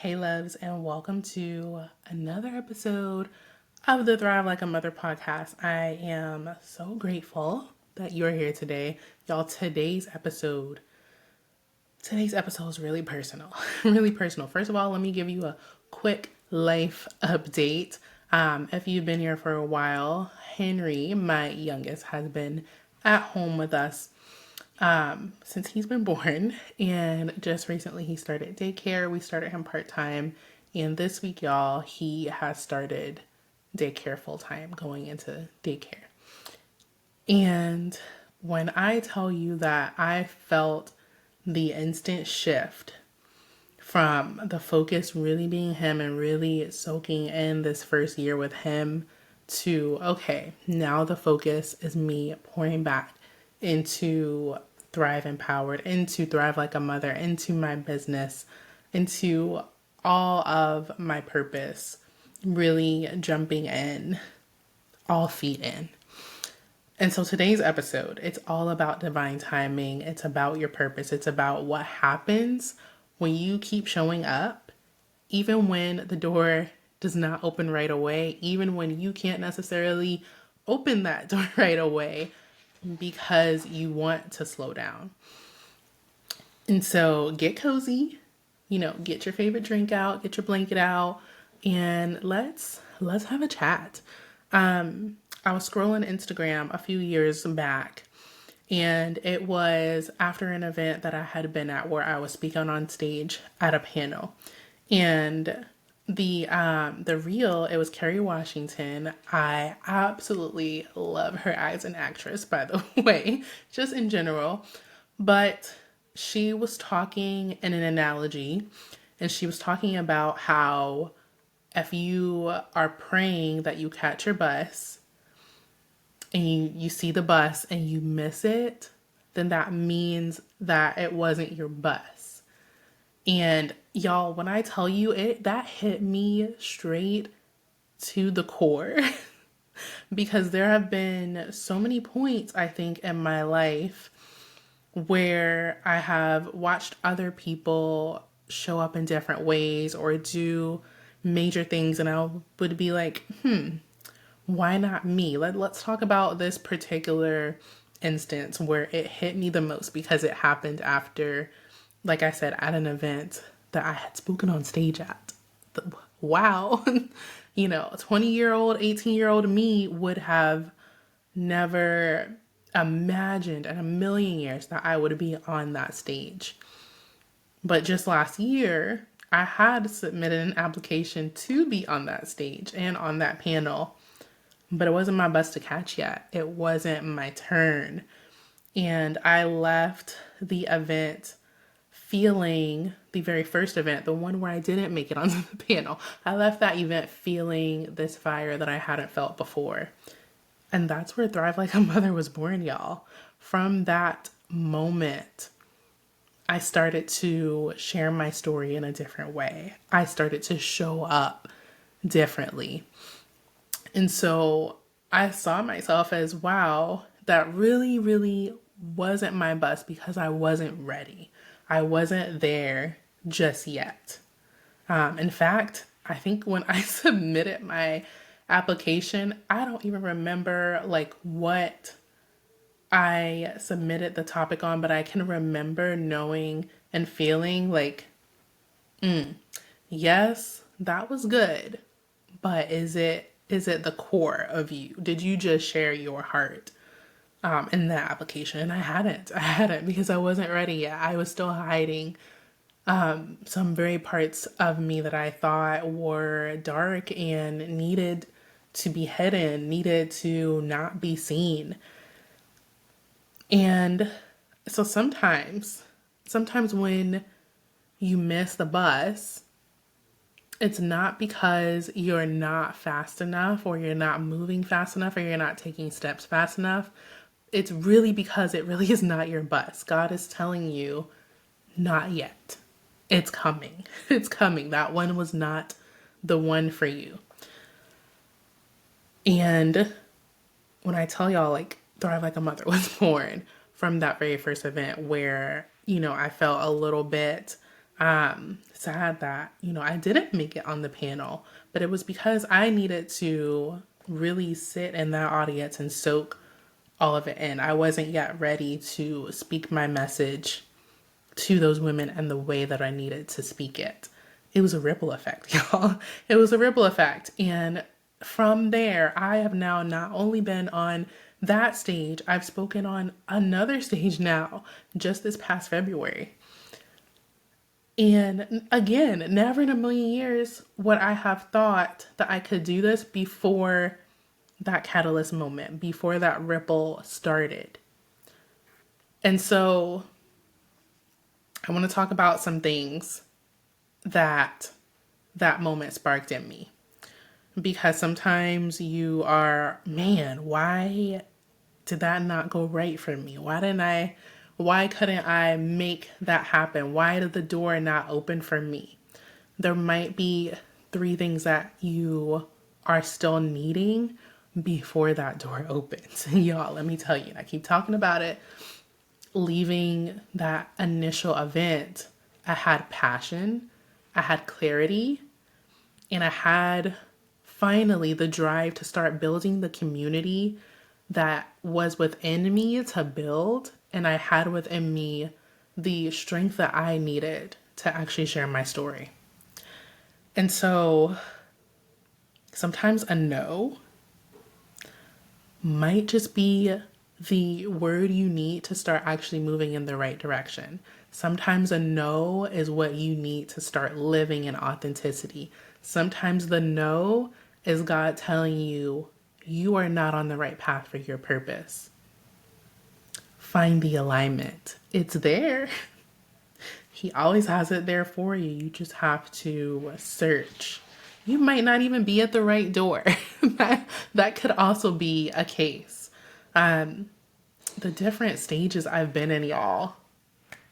Hey loves, and welcome to another episode of the Thrive Like a Mother podcast. I am so grateful that you're here today. Y'all, today's episode is really personal. Really personal. First of all, let me give you a quick life update. If you've been here for a while, Henry, my youngest, has been at home with us since he's been born, and just recently he started daycare. We started him part-time, and this week, y'all, he has started daycare full-time, going into daycare. And when I tell you that I felt the instant shift from the focus really being him and really soaking in this first year with him to, okay, now the focus is me pouring back into Thrive Empowered, into Thrive Like a Mother, into my business, into all of my purpose, really jumping in, all feet in. And so today's episode, it's all about divine timing. It's about your purpose. It's about what happens when you keep showing up, even when the door does not open right away, even when you can't necessarily open that door right away because you want to slow down. And so get cozy, get your favorite drink out, get your blanket out, and let's have a chat. I was scrolling Instagram a few years back, and it was after an event that I had been at where I was speaking on stage at a panel. And the reel, it was Kerry Washington. I absolutely love her as an actress, by the way, just in general. But she was talking in an analogy, and she was talking about how if you are praying that you catch your bus and you see the bus and you miss it, then that means that it wasn't your bus. And y'all, when I tell you it, that hit me straight to the core because there have been so many points, I think, in my life where I have watched other people show up in different ways or do major things, and I would be like, why not me? Let's talk about this particular instance where it hit me the most because it happened after, like I said, at an event that I had spoken on stage at. Wow. 20-year-old, 18-year-old me would have never imagined in a million years that I would be on that stage. But just last year, I had submitted an application to be on that stage and on that panel, but it wasn't my bus to catch yet. It wasn't my turn. And I left the event feeling, the very first event, the one where I didn't make it onto the panel, I left that event feeling this fire that I hadn't felt before. And that's where Thrive Like a Mother was born, y'all. From that moment, I started to share my story in a different way. I started to show up differently. And so I saw myself as, wow, that really, really wasn't my bus because I wasn't ready. I wasn't there just yet. In fact, I think when I submitted my application, I don't even remember like what I submitted the topic on, but I can remember knowing and feeling like, yes, that was good, but is it the core of you? Did you just share your heart in that application? And I hadn't because I wasn't ready yet. I was still hiding some very parts of me that I thought were dark and needed to be hidden, needed to not be seen. And so sometimes when you miss the bus, it's not because you're not fast enough or you're not moving fast enough or you're not taking steps fast enough. It's really because it really is not your bus. God is telling you, not yet. It's coming. It's coming. That one was not the one for you. And when I tell y'all, like, Thrive Like a Mother was born from that very first event where, I felt a little bit Sad that, I didn't make it on the panel, but it was because I needed to really sit in that audience and soak all of it in. I wasn't yet ready to speak my message to those women and the way that I needed to speak it. It was a ripple effect, y'all. It was a ripple effect. And from there, I have now not only been on that stage, I've spoken on another stage now, just this past February. And again, never in a million years would I have thought that I could do this before that catalyst moment, before that ripple started. And so I want to talk about some things that that moment sparked in me. Because sometimes you are, man, why did that not go right for me? Why couldn't I make that happen? Why did the door not open for me? There might be 3 things that you are still needing before that door opens. Y'all, let me tell you, and I keep talking about it. Leaving that initial event, I had passion, I had clarity, and I had finally the drive to start building the community that was within me to build. And I had within me the strength that I needed to actually share my story. And so sometimes a no might just be the word you need to start actually moving in the right direction. Sometimes a no is what you need to start living in authenticity. Sometimes the no is God telling you, you are not on the right path for your purpose. Find the alignment. It's there. He always has it there for you. You just have to search. You might not even be at the right door. that could also be a case. The different stages I've been in, y'all.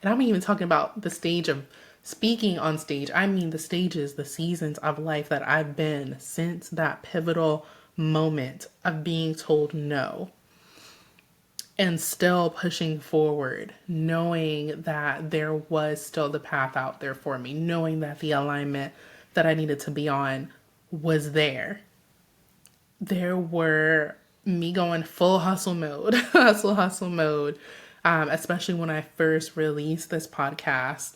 And I'm even talking about the stage of speaking on stage. I mean the stages, the seasons of life that I've been since that pivotal moment of being told no. And still pushing forward, knowing that there was still the path out there for me, knowing that the alignment that I needed to be on was there. There were me going full hustle mode, hustle mode, especially when I first released this podcast.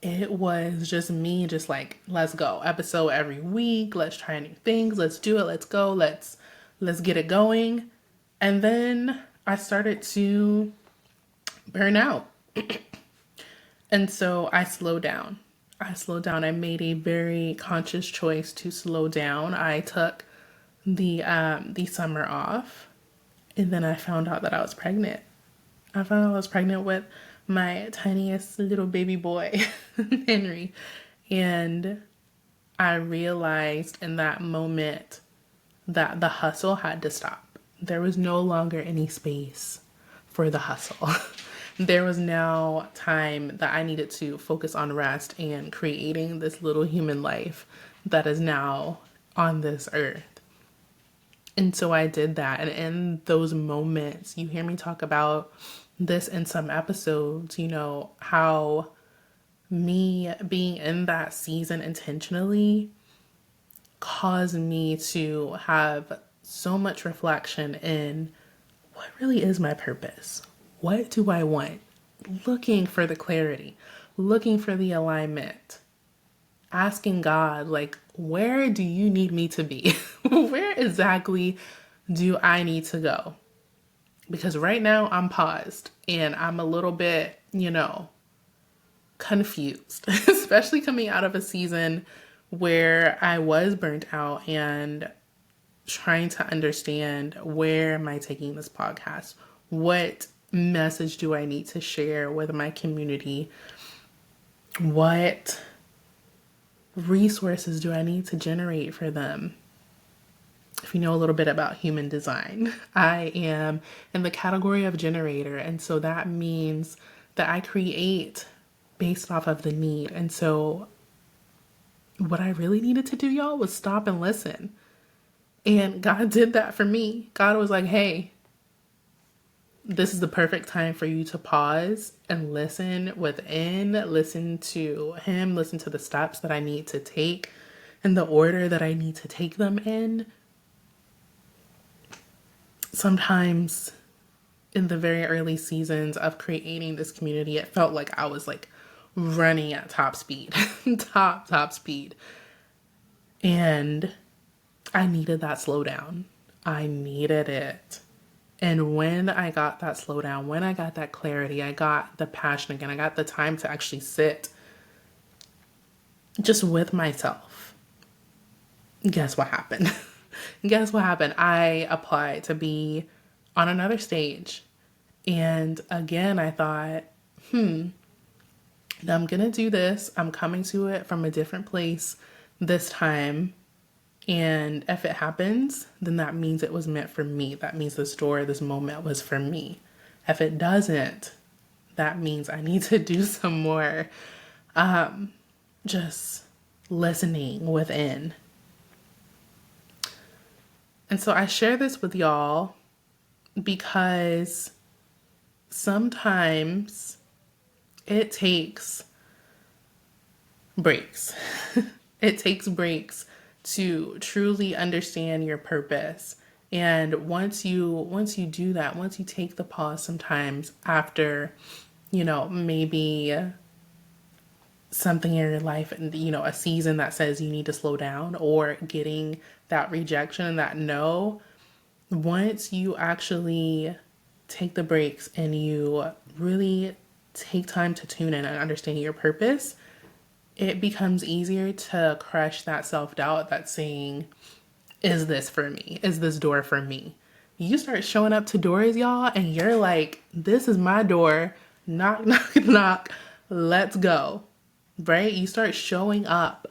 It was just me, just like, let's go, episode every week. Let's try new things. Let's do it. Let's go. Let's get it going. And then I started to burn out. And so I slowed down. I made a very conscious choice to slow down. I took the summer off, and then I found out that I was pregnant. I found out I was pregnant with my tiniest little baby boy, Henry. And I realized in that moment that the hustle had to stop. There was no longer any space for the hustle. There was now time that I needed to focus on rest and creating this little human life that is now on this earth. And so I did that. And in those moments, you hear me talk about this in some episodes, how me being in that season intentionally caused me to have so much reflection in what really is my purpose? What do I want? Looking for the clarity, looking for the alignment, asking God, like, where do you need me to be? Where exactly do I need to go? Because right now I'm paused and I'm a little bit, confused, especially coming out of a season where I was burnt out and trying to understand, where am I taking this podcast? What message do I need to share with my community? What resources do I need to generate for them? If you know a little bit about human design, I am in the category of generator. And so that means that I create based off of the need. And so what I really needed to do, y'all, was stop and listen. And God did that for me. God was like, hey, this is the perfect time for you to pause and listen within, listen to him, listen to the steps that I need to take and the order that I need to take them in. Sometimes in the very early seasons of creating this community, it felt like I was like running at top speed, top speed. And I needed that slowdown. I needed it. And when I got that slowdown, when I got that clarity, I got the passion again, I got the time to actually sit just with myself. Guess what happened? Guess what happened? I applied to be on another stage. And again, I thought, I'm going to do this. I'm coming to it from a different place this time. And if it happens, then that means it was meant for me. That means this door, this moment was for me. If it doesn't, that means I need to do some more just listening within. And so I share this with y'all because sometimes it takes breaks. It takes breaks to truly understand your purpose. And once you do that, once you take the pause sometimes after, maybe something in your life, a season that says you need to slow down, or getting that rejection, that no, once you actually take the breaks and you really take time to tune in and understand your purpose, it becomes easier to crush that self-doubt that's saying, is this for me? Is this door for me? You start showing up to doors, y'all, and you're like, this is my door. Knock, knock, knock. Let's go. Right? You start showing up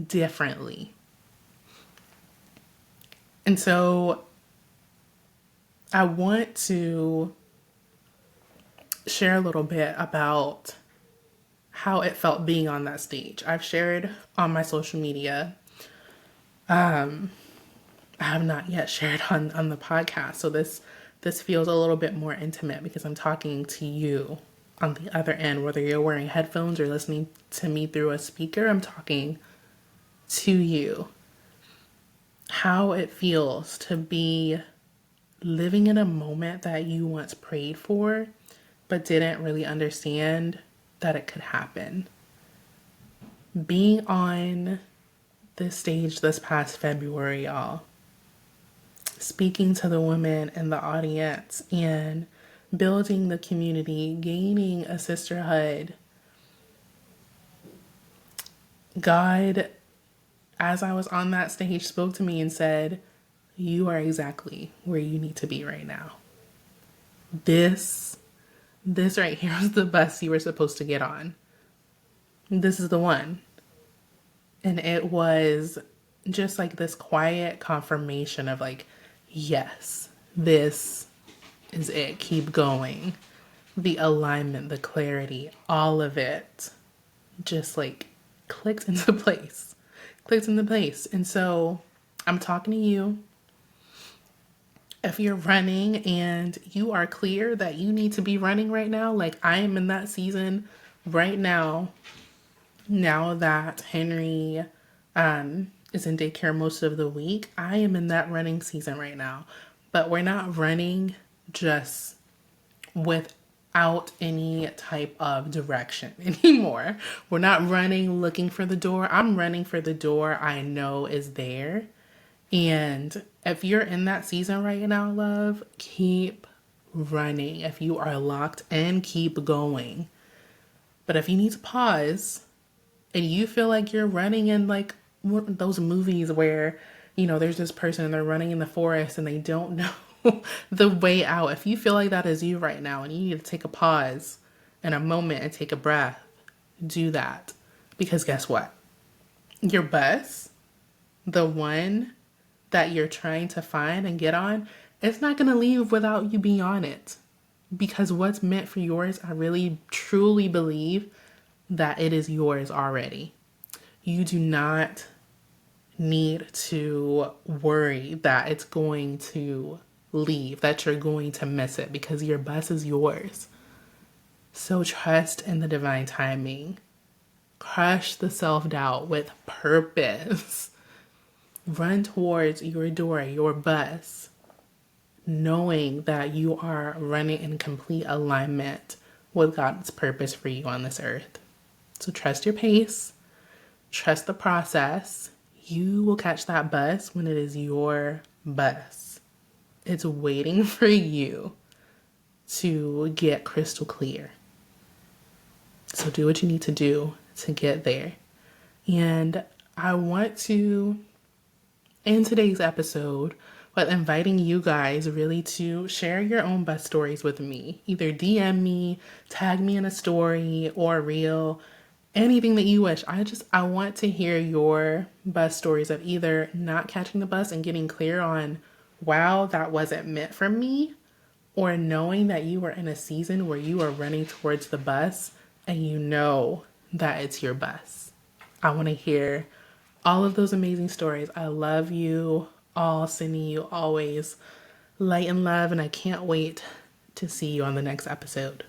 differently. And so I want to share a little bit about how it felt being on that stage. I've shared on my social media. I have not yet shared on the podcast. So this feels a little bit more intimate because I'm talking to you on the other end, whether you're wearing headphones or listening to me through a speaker. I'm talking to you. How it feels to be living in a moment that you once prayed for, but didn't really understand that it could happen. Being on this stage this past February, y'all, speaking to the women in the audience and building the community, gaining a sisterhood. God, as I was on that stage, spoke to me and said, you are exactly where you need to be right now. This right here is the bus you were supposed to get on. This is the one. And it was just like this quiet confirmation of like, yes, this is it. Keep going. The alignment, the clarity, all of it just like clicked into place. And so I'm talking to you. If you're running and you are clear that you need to be running right now, like I am in that season right now that Henry is in daycare most of the week, I am in that running season right now. But we're not running just without any type of direction anymore. We're not running looking for the door. I'm running for the door I know is there. And if you're in that season right now, love, keep running. If you are locked in, keep going. But if you need to pause and you feel like you're running in like those movies where, there's this person and they're running in the forest and they don't know the way out. If you feel like that is you right now and you need to take a pause and a moment and take a breath, do that. Because guess what? Your bus, the one that you're trying to find and get on, it's not going to leave without you being on it. Because what's meant for yours, I really truly believe that it is yours already. You do not need to worry that it's going to leave, that you're going to miss it because your bus is yours. So trust in the divine timing. Crush the self-doubt with purpose. Run towards your door, your bus, knowing that you are running in complete alignment with God's purpose for you on this earth. So trust your pace, trust the process. You will catch that bus when it is your bus. It's waiting for you to get crystal clear. So do what you need to do to get there. And I want to end today's episode with inviting you guys really to share your own bus stories with me. Either DM me, tag me in a story or a reel, anything that you wish. I want to hear your bus stories of either not catching the bus and getting clear on, wow, that wasn't meant for me, or knowing that you were in a season where you are running towards the bus and you know that it's your bus. I want to hear all of those amazing stories. I love you all, sending you always light and love, and I can't wait to see you on the next episode.